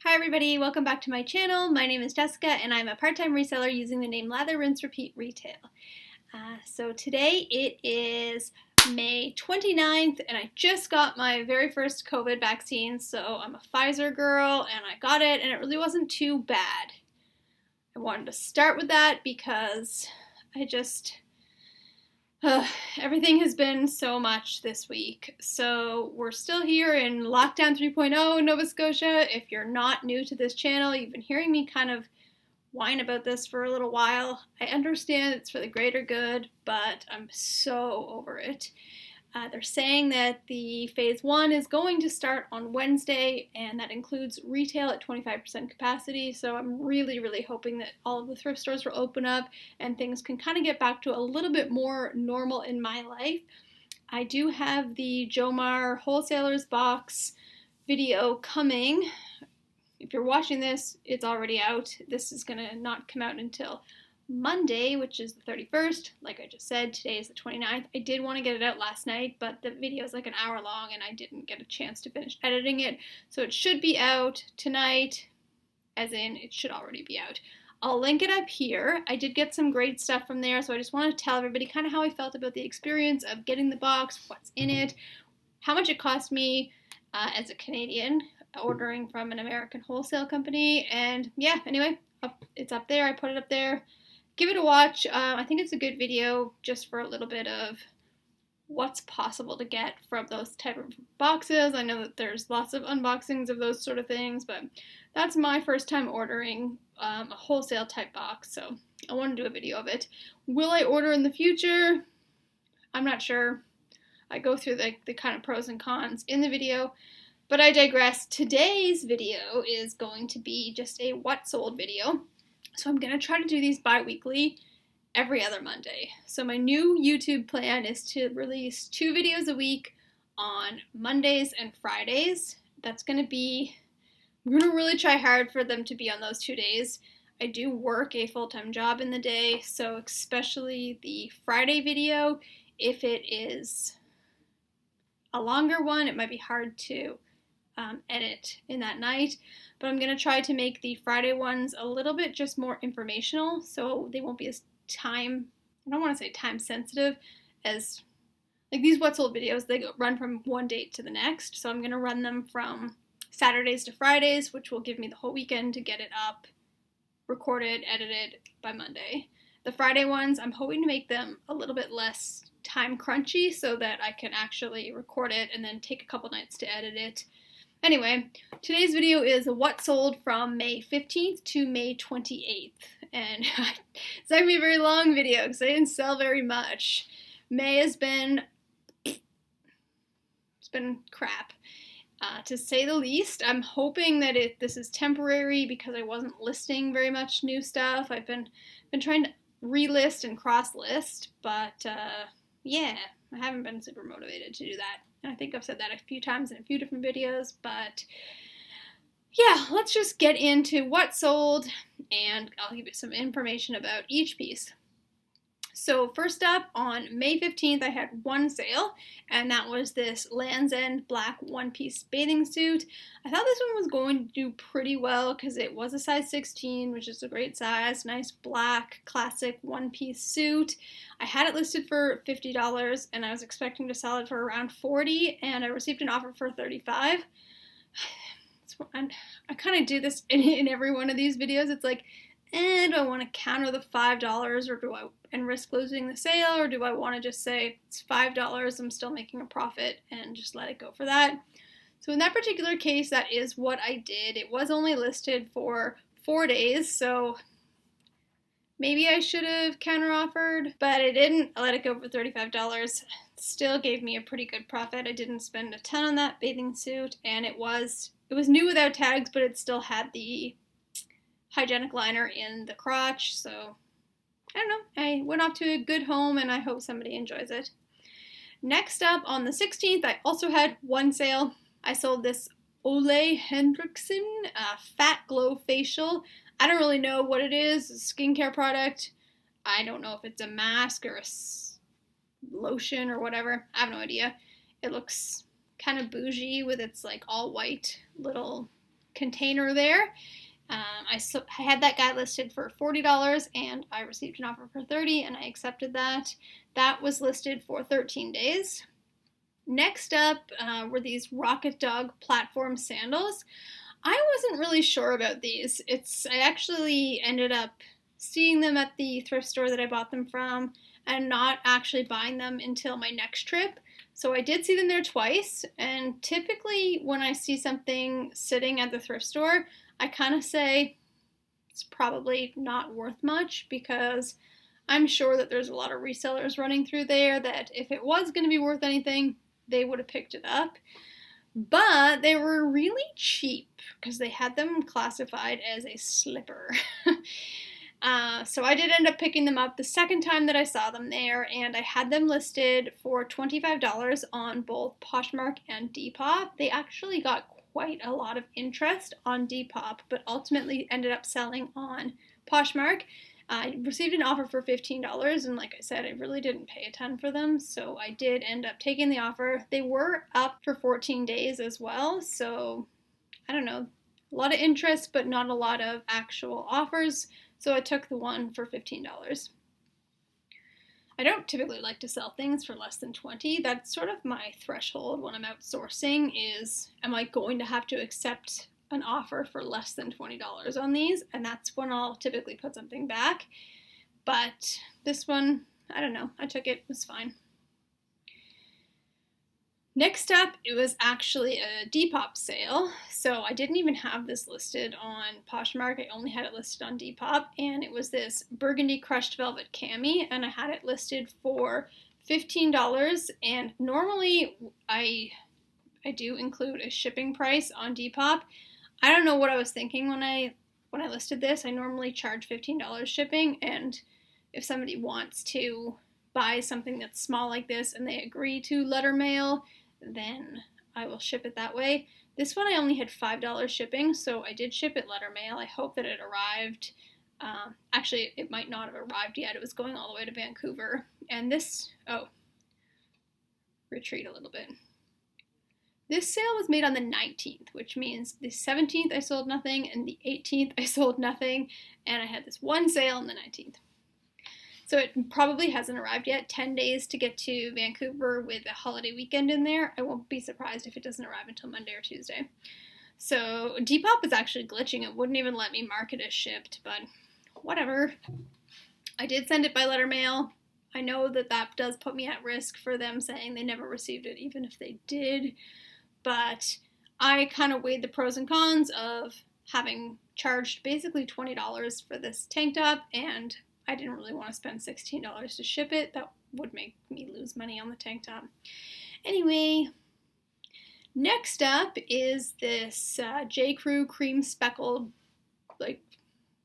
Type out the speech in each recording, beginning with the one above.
Hi everybody, welcome back to my channel. My name is Jessica and I'm a part-time reseller using the name Lather, Rinse, Repeat Retail. So today it is May 29th and I just got my very first COVID vaccine. So I'm a Pfizer girl and I got it and it really wasn't too bad. I wanted to start with that because everything has been so much this week. So we're still here in lockdown 3.0 in Nova Scotia. If you're not new to this channel, you've been hearing me kind of whine about this for a little while. I understand it's for the greater good, but I'm so over it. They're saying that the phase 1 is going to start on Wednesday, and that includes retail at 25% capacity. So I'm really hoping that all of the thrift stores will open up and things can kind of get back to a little bit more normal in my life. I do have the Jomar Wholesalers Box video coming. If you're watching this, it's already out. This is going to not come out until Monday, which is the 31st. Like I just said, today is the 29th. I did want to get it out last night, but the video is like an hour long and I didn't get a chance to finish editing it. So it should be out tonight, as in it should already be out. I'll link it up here. I did get some great stuff from there, so I just want to tell everybody kind of how I felt about the experience of getting the box, what's in it, how much it cost me as a Canadian ordering from an American wholesale company, and yeah, anyway, it's up there. I put it up there. Give it a watch. I think it's a good video just for a little bit of what's possible to get from those type of boxes. I know that there's lots of unboxings of those sort of things, but that's my first time ordering a wholesale type box, so I want to do a video of it. Will I order in the future? I'm not sure. I go through the kind of pros and cons in the video, but I digress. Today's video is going to be just a what sold video. So I'm going to try to do these bi-weekly every other Monday. So my new YouTube plan is to release 2 videos a week on Mondays and Fridays. That's going to be, I'm going to really try hard for them to be on those 2 days. I do work a full-time job in the day, so especially the Friday video, if it is a longer one, it might be hard to edit in that night, but I'm going to try to make the Friday ones a little bit just more informational, so they won't be as I don't want to say time sensitive, as like these what sold videos, they run from one date to the next, so I'm going to run them from Saturdays to Fridays, which will give me the whole weekend to get it up, recorded, edited by Monday. The Friday ones, I'm hoping to make them a little bit less time crunchy so that I can actually record it and then take a couple nights to edit it. Anyway, today's video is what sold from May 15th to May 28th, and it's not going to be a very long video because I didn't sell very much. May has been, it's been crap, to say the least. I'm hoping that this is temporary because I wasn't listing very much new stuff. I've been trying to relist and cross-list, but yeah, I haven't been super motivated to do that. I think I've said that a few times in a few different videos, but yeah, let's just get into what sold, and I'll give you some information about each piece. So first up, on May 15th, I had one sale, and that was this Land's End black one-piece bathing suit. I thought this one was going to do pretty well because it was a size 16, which is a great size, nice black classic one-piece suit. I had it listed for $50, and I was expecting to sell it for around $40, and I received an offer for $35. I kind of do this in every one of these videos. It's like, do I want to counter the $5 or and risk losing the sale, or do I want to just say it's $5, I'm still making a profit, and just let it go for that? So in that particular case, that is what I did. It was only listed for 4 days, so maybe I should have counter offered, but I didn't. I let it go for $35. Still gave me a pretty good profit. I didn't spend a ton on that bathing suit, and it was new without tags, but it still had the hygienic liner in the crotch, so I don't know. I went off to a good home, and I hope somebody enjoys it. Next up, on the 16th, I also had one sale. I sold this Ole Henriksen Phat Glow Facial. I don't really know what it is. It's a skincare product. I don't know if it's a mask or a lotion or whatever. I have no idea. It looks kind of bougie with its like all white little container there. I had that guy listed for $40 and I received an offer for $30 and I accepted that. That was listed for 13 days. Next up were these Rocket Dog platform sandals. I wasn't really sure about these. I actually ended up seeing them at the thrift store that I bought them from and not actually buying them until my next trip. So I did see them there twice, and typically when I see something sitting at the thrift store, I kind of say it's probably not worth much because I'm sure that there's a lot of resellers running through there that if it was going to be worth anything, they would have picked it up. But they were really cheap because they had them classified as a slipper. So I did end up picking them up the second time that I saw them there, and I had them listed for $25 on both Poshmark and Depop. They actually got quite a lot of interest on Depop, but ultimately ended up selling on Poshmark. I received an offer for $15, and like I said, I really didn't pay a ton for them, so I did end up taking the offer. They were up for 14 days as well, so I don't know, a lot of interest, but not a lot of actual offers, so I took the one for $15. I don't typically like to sell things for less than $20. That's sort of my threshold when I'm outsourcing is, am I going to have to accept an offer for less than $20 on these? And that's when I'll typically put something back. But this one, I don't know. I took it. It was fine. Next up, it was actually a Depop sale. So I didn't even have this listed on Poshmark. I only had it listed on Depop. And it was this burgundy crushed velvet cami. And I had it listed for $15. And normally I do include a shipping price on Depop. I don't know what I was thinking when I listed this. I normally charge $15 shipping. And if somebody wants to buy something that's small like this and they agree to letter mail, then I will ship it that way. This one I only had $5 shipping, so I did ship it letter mail. I hope that it arrived. Actually, it might not have arrived yet. It was going all the way to Vancouver. And this, retreat a little bit. This sale was made on the 19th, which means the 17th I sold nothing, and the 18th I sold nothing, and I had this one sale on the 19th. So it probably hasn't arrived yet. 10 days to get to Vancouver with a holiday weekend in there. I won't be surprised if it doesn't arrive until Monday or Tuesday. So Depop is actually glitching. It wouldn't even let me mark it as shipped, but whatever. I did send it by letter mail. I know that that does put me at risk for them saying they never received it, even if they did. But I kind of weighed the pros and cons of having charged basically $20 for this tank top, and I didn't really want to spend $16 to ship it. That would make me lose money on the tank top. Anyway, next up is this J. Crew cream speckled, like,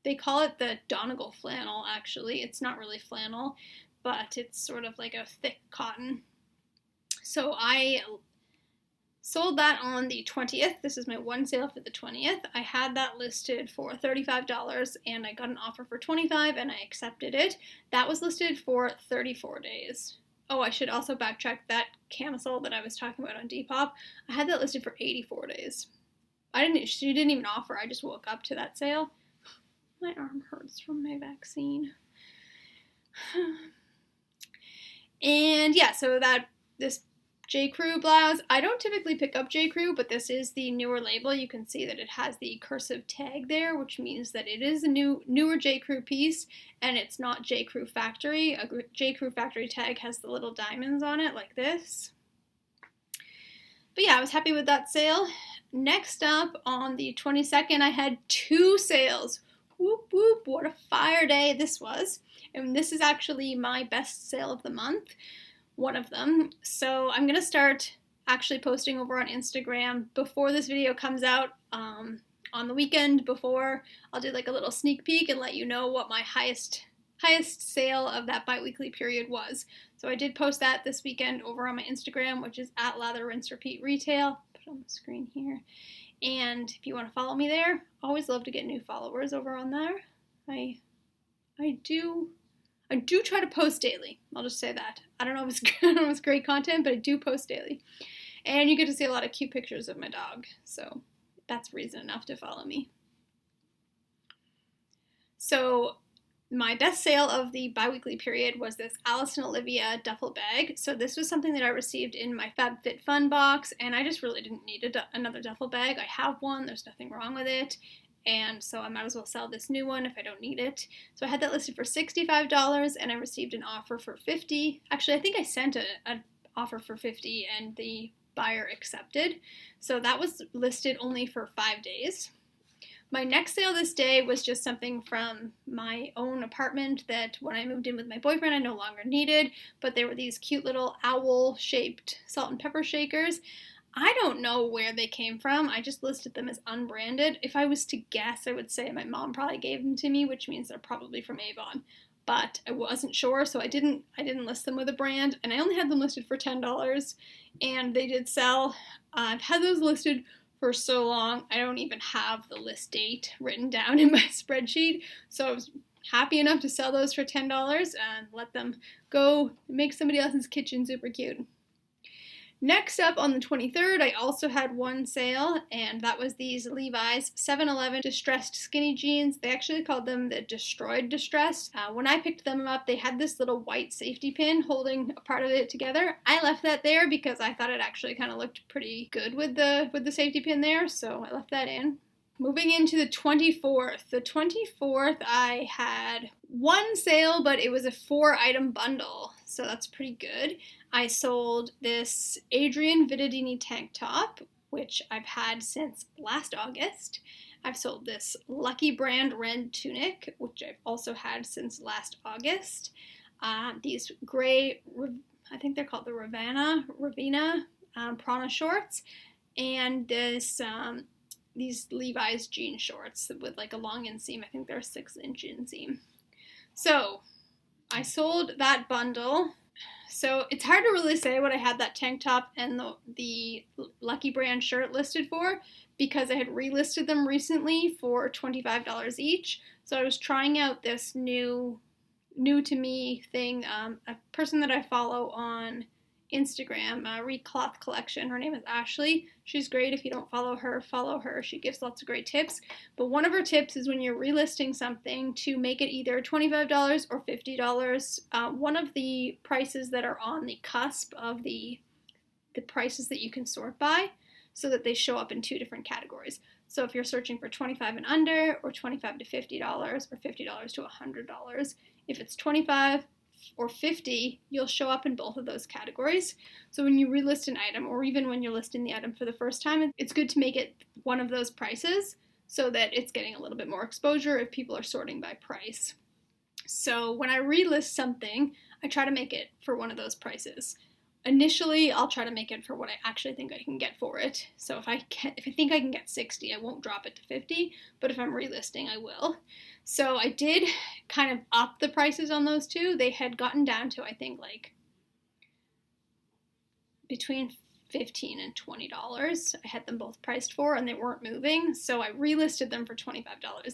they call it the Donegal flannel, actually. It's not really flannel, but it's sort of like a thick cotton. So I sold that on the 20th. This is my one sale for the 20th. I had that listed for $35 and I got an offer for $25 and I accepted it. That was listed for 34 days. Oh, I should also backtrack. That camisole that I was talking about on Depop, I had that listed for 84 days. She didn't even offer. I just woke up to that sale. My arm hurts from my vaccine. And yeah, so this J. Crew blouse. I don't typically pick up J. Crew, but this is the newer label. You can see that it has the cursive tag there, which means that it is a newer J. Crew piece, and it's not J. Crew Factory. A J. Crew Factory tag has the little diamonds on it, like this. But yeah, I was happy with that sale. Next up, on the 22nd, I had 2 sales. Whoop, whoop, what a fire day this was. And this is actually my best sale of the month. One of them. So I'm going to start actually posting over on Instagram before this video comes out on the weekend before. I'll do like a little sneak peek and let you know what my highest sale of that bi-weekly period was. So I did post that this weekend over on my Instagram, which is at Lather Rinse Repeat Retail. Put it on the screen here. And if you want to follow me there, always love to get new followers over on there. I do try to post daily. I'll just say that. I don't know if it's great content, but I do post daily. And you get to see a lot of cute pictures of my dog. So that's reason enough to follow me. So my best sale of the bi-weekly period was this Alice and Olivia duffel bag. So this was something that I received in my FabFitFun box, and I just really didn't need another duffel bag. I have one, there's nothing wrong with it, and so I might as well sell this new one if I don't need it. So I had that listed for $65, and I received an offer for $50. Actually, I think I sent an offer for $50, and the buyer accepted. So that was listed only for 5 days. My next sale this day was just something from my own apartment that when I moved in with my boyfriend I no longer needed, but they were these cute little owl-shaped salt and pepper shakers. I don't know where they came from. I just listed them as unbranded. If I was to guess, I would say my mom probably gave them to me, which means they're probably from Avon. But I wasn't sure, so I didn't list them with a brand, and I only had them listed for $10, and they did sell. I've had those listed for so long, I don't even have the list date written down in my spreadsheet, so I was happy enough to sell those for $10 and let them go make somebody else's kitchen super cute. Next up, on the 23rd, I also had one sale, and that was these Levi's 711 distressed skinny jeans. They actually called them the Destroyed Distressed. When I picked them up, they had this little white safety pin holding a part of it together. I left that there because I thought it actually kind of looked pretty good with the safety pin there, so I left that in. Moving into the 24th. The 24th, I had one sale, but it was a 4-item bundle, so that's pretty good. I sold this Adrian Vittadini tank top, which I've had since last August. I've sold this Lucky Brand red tunic, which I've also had since last August. These gray, I think they're called the Ravina Prana shorts, and these Levi's jean shorts with like a long inseam. I think they're a 6-inch inseam. So I sold that bundle. So it's hard to really say what I had that tank top and the Lucky Brand shirt listed for because I had relisted them recently for $25 each. So I was trying out this new to me thing. A person that I follow on Instagram, Recloth Collection. Her name is Ashley. She's great. If you don't follow her, follow her. She gives lots of great tips. But one of her tips is when you're relisting something to make it either $25 or $50. One of the prices that are on the cusp of the prices that you can sort by so that they show up in 2 different categories. So if you're searching for 25 and under, or $25 to $50, or $50 to $100, if it's 25 or 50, you'll show up in both of those categories. So when you relist an item, or even when you're listing the item for the first time, it's good to make it one of those prices so that it's getting a little bit more exposure if people are sorting by price. So when I relist something, I try to make it for one of those prices. Initially, I'll try to make it for what I actually think I can get for it. So if I think I can get 60, I won't drop it to 50, but if I'm relisting, I will. So I did kind of up the prices on those two. They had gotten down to, I think, like between $15 and $20. I had them both priced for, and they weren't moving, so I relisted them for $25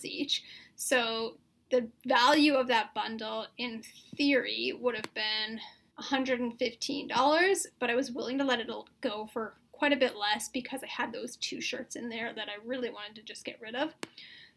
each. So the value of that bundle, in theory, would have been $115, but I was willing to let it go for quite a bit less because I had those 2 shirts in there that I really wanted to just get rid of.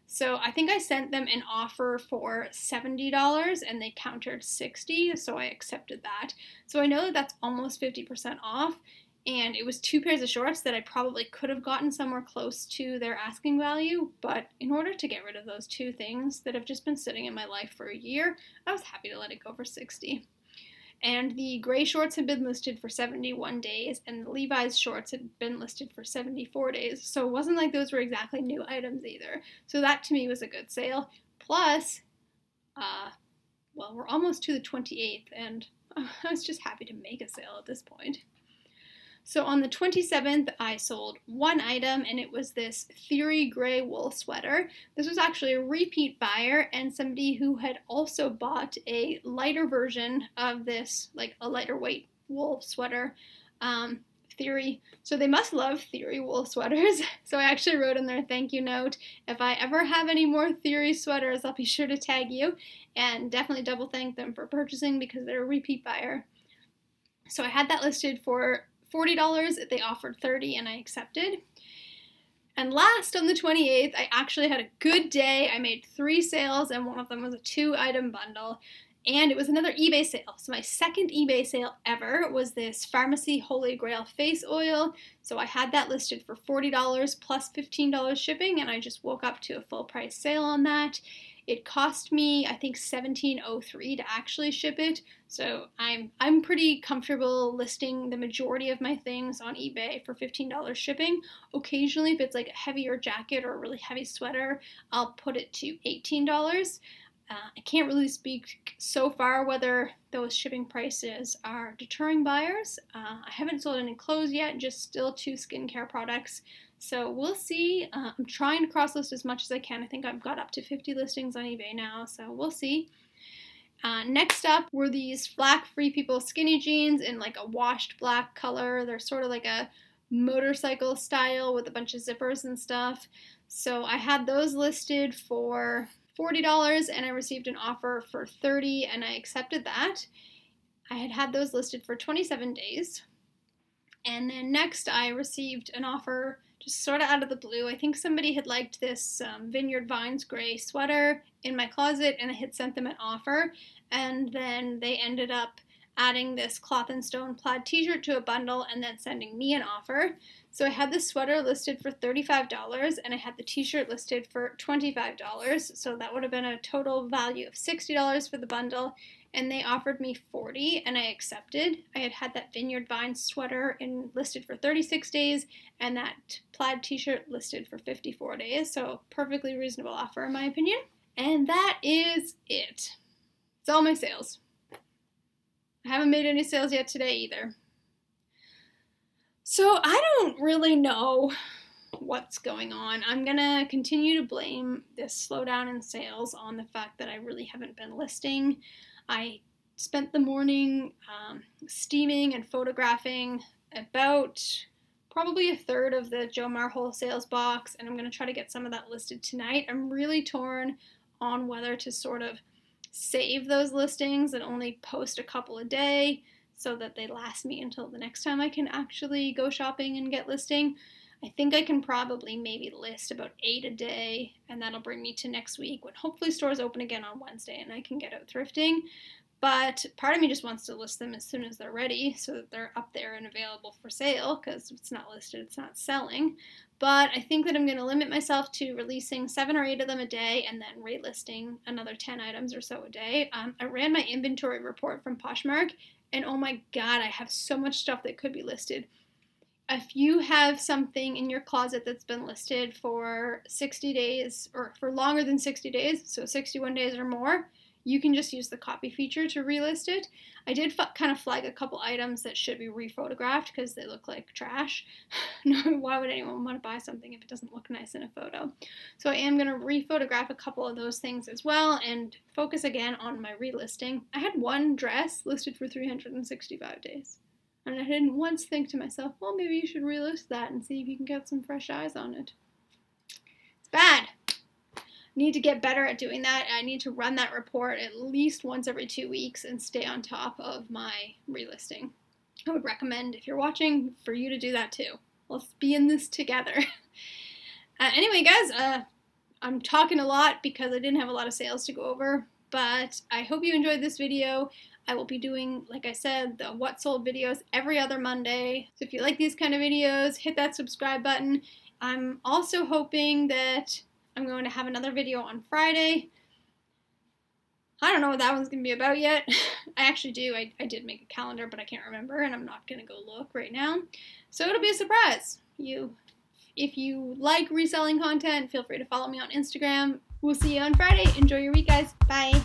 So I think I sent them an offer for $70 and they countered $60, so I accepted that. So I know that that's almost 50% off, and it was 2 pairs of shorts that I probably could have gotten somewhere close to their asking value, but in order to get rid of those 2 things that have just been sitting in my life for a year, I was happy to let it go for $60. And the gray shorts had been listed for 71 days, and the Levi's shorts had been listed for 74 days. So it wasn't like those were exactly new items either. So that to me was a good sale. Plus, well, we're almost to the 28th, and I was just happy to make a sale at this point. So on the 27th, I sold one item, and it was this Theory Gray wool sweater. This was actually a repeat buyer and somebody who had also bought a lighter version of this, like a lighter weight wool sweater, Theory. So they must love Theory wool sweaters. So I actually wrote in their thank you note, if I ever have any more Theory sweaters, I'll be sure to tag you, and definitely double thank them for purchasing because they're a repeat buyer. So I had that listed for $40, they offered $30, and I accepted. And last, on the 28th, I actually had a good day. I made 3 sales, and one of them was a 2-item bundle. And it was another eBay sale. So my second eBay sale ever was this Pharmacy Holy Grail face oil. So I had that listed for $40 plus $15 shipping, and I just woke up to a full price sale on that. It cost me, I think, $17.03 to actually ship it. So I'm pretty comfortable listing the majority of my things on eBay for $15 shipping. Occasionally, if it's like a heavier jacket or a really heavy sweater, I'll put it to $18. I can't really speak so far whether those shipping prices are deterring buyers. I haven't sold any clothes yet, just still 2 skincare products. So we'll see. I'm trying to cross-list as much as I can. I think I've got up to 50 listings on eBay now, so we'll see. Next up were these Black Free People skinny jeans in like a washed black color. They're sort of like a motorcycle style with a bunch of zippers and stuff. So I had those listed for $40, and I received an offer for $30, and I accepted that. I had those listed for 27 days. And then next I received an offer just sort of out of the blue. I think somebody had liked this Vineyard Vines gray sweater in my closet, and I had sent them an offer, and then they ended up adding this Cloth and Stone plaid t-shirt to a bundle and then sending me an offer. So I had the sweater listed for $35, and I had the t-shirt listed for $25. So that would have been a total value of $60 for the bundle, and they offered me $40, and I accepted. I had that Vineyard Vines sweater listed for 36 days, and that plaid t-shirt listed for 54 days. So perfectly reasonable offer in my opinion. And that is it. It's all my sales. I haven't made any sales yet today either. So I don't really know what's going on. I'm going to continue to blame this slowdown in sales on the fact that I really haven't been listing. I spent the morning steaming and photographing about probably a third of the Jomar Wholesales box, and I'm going to try to get some of that listed tonight. I'm really torn on whether to sort of save those listings and only post a couple a day so that they last me until the next time I can actually go shopping and get listing. I think I can probably maybe list about 8 a day, and that'll bring me to next week when hopefully stores open again on Wednesday and I can get out thrifting. But part of me just wants to list them as soon as they're ready so that they're up there and available for sale, because if it's not listed, it's not selling. But I think that I'm going to limit myself to releasing 7 or 8 of them a day and then relisting another 10 items or so a day. I ran my inventory report from Poshmark, and oh my god, I have so much stuff that could be listed. If you have something in your closet that's been listed for 60 days or for longer than 60 days, so 61 days or more, you can just use the copy feature to relist it. I did kind of flag a couple items that should be rephotographed because they look like trash. No, why would anyone want to buy something if it doesn't look nice in a photo? So I am going to rephotograph a couple of those things as well and focus again on my relisting. I had one dress listed for 365 days. And I didn't once think to myself, well, maybe you should relist that and see if you can get some fresh eyes on it. It's bad. I need to get better at doing that. I need to run that report at least once every 2 weeks and stay on top of my relisting. I would recommend, if you're watching, for you to do that too. Let's be in this together. Anyway, guys, I'm talking a lot because I didn't have a lot of sales to go over, but I hope you enjoyed this video. I will be doing, like I said, the What Sold videos every other Monday. So if you like these kind of videos, hit that subscribe button. I'm also hoping that I'm going to have another video on Friday. I don't know what that one's going to be about yet. I actually do. I did make a calendar, but I can't remember, and I'm not going to go look right now. So it'll be a surprise. If you like reselling content, feel free to follow me on Instagram. We'll see you on Friday. Enjoy your week, guys. Bye.